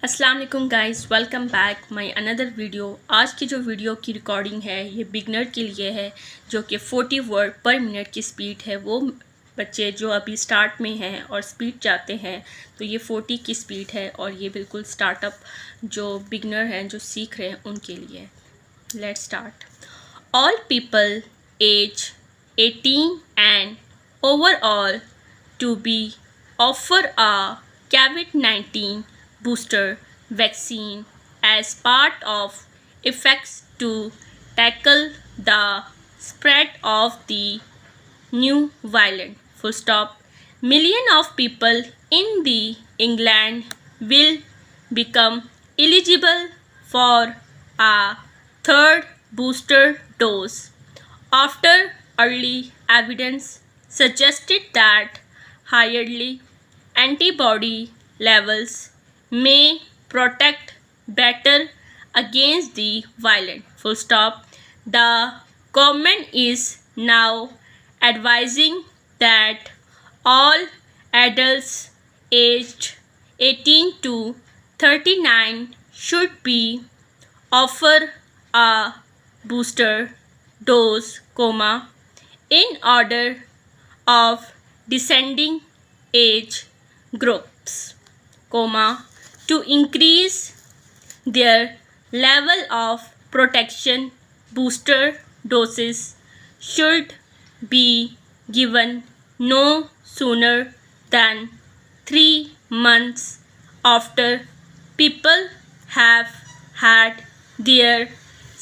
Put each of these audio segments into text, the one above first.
अस्सलाम वालेकुम guys, welcome back my another video. आज की जो वीडियो की रिकॉर्डिंग है ये बिगनर के लिए है, जो कि 40 वर्ड पर मिनट की स्पीड है। वो बच्चे जो अभी स्टार्ट में हैं और स्पीड चाहते हैं तो ये 40 की स्पीड है, और ये बिल्कुल स्टार्टअप जो बिगनर हैं जो सीख रहे हैं उनके लिए। Let's start. All people age 18 and overall to be offer a COVID-19 booster vaccine as part of efforts to tackle the spread of the new variant. Full stop. Millions of people in the England will become eligible for a third booster dose after early evidence suggested that higher antibody levels may protect better against the variant. Full stop. The government is now advising that all adults aged 18 to 39 should be offered a booster dose, in order of descending age groups, to increase their level of protection. Booster doses should be given no sooner than 3 months after people have had their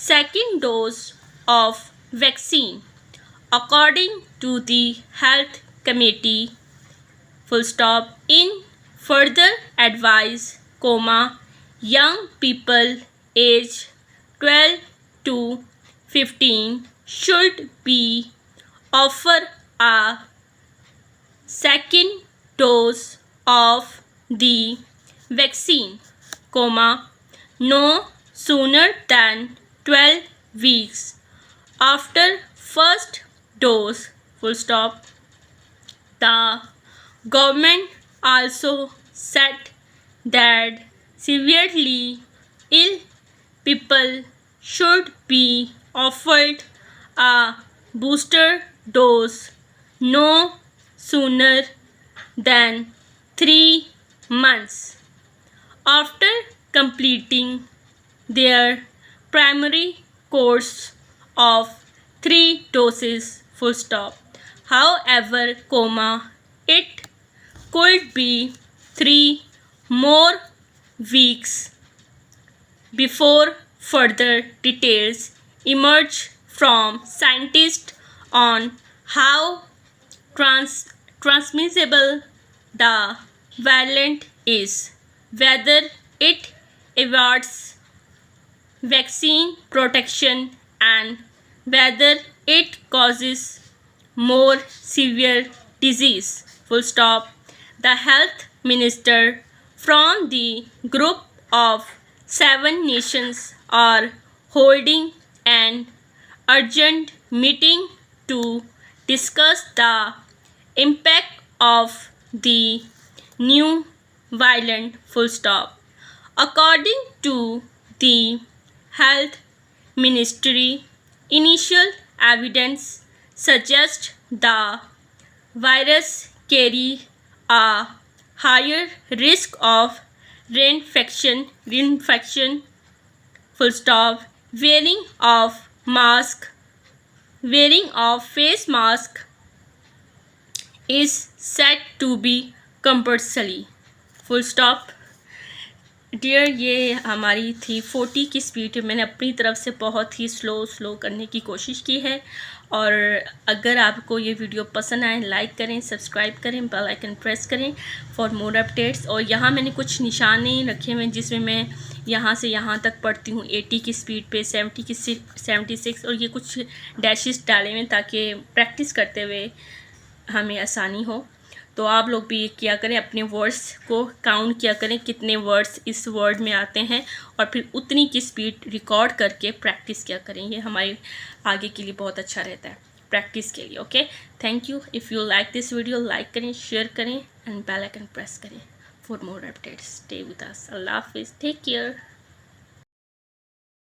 second dose of vaccine, according to the health committee. Full stop. In further advice, young people aged 12 to 15 should be offered a second dose of the vaccine, no sooner than 12 weeks after first dose. Full stop. The government also said that severely ill people should be offered a booster dose no sooner than 3 months after completing their primary course of 3 doses. Full stop. However, it could be 3 more weeks before further details emerge from scientists on how transmissible the variant is, whether it evades vaccine protection, and whether it causes more severe disease. Full stop. The health minister from the group of 7 nations are holding an urgent meeting to discuss the impact of the new variant. Full stop. According to the health ministry, initial evidence suggests the virus carry a higher risk of reinfection. Full stop. Wearing of face mask is said to be compulsory. Full stop. Deer, ये हमारी थी 40 की speed. मैंने अपनी तरफ से बहुत ही slow करने की कोशिश की है। और अगर आपको ये वीडियो पसंद आए, लाइक करें, सब्सक्राइब करें, बेल आइकन प्रेस करें फॉर मोर अपडेट्स। और यहाँ मैंने कुछ निशाने रखे हुए हैं जिसमें मैं यहाँ से यहाँ तक पढ़ती हूँ 80 की स्पीड पे, 70 की 76, और ये कुछ डैशेस डाले हुए ताकि प्रैक्टिस करते हुए हमें आसानी हो। तो आप लोग भी किया करें, अपने वर्ड्स को काउंट किया करें कितने वर्ड्स इस वर्ड में आते हैं, और फिर उतनी की स्पीड रिकॉर्ड करके प्रैक्टिस किया करें। ये हमारे आगे के लिए बहुत अच्छा रहता है प्रैक्टिस के लिए। Okay, thank you. If you like this video, like करें, शेयर करें एंड बेल आइकन प्रेस करें for more updates. Stay with us. Allah Hafiz. Take care.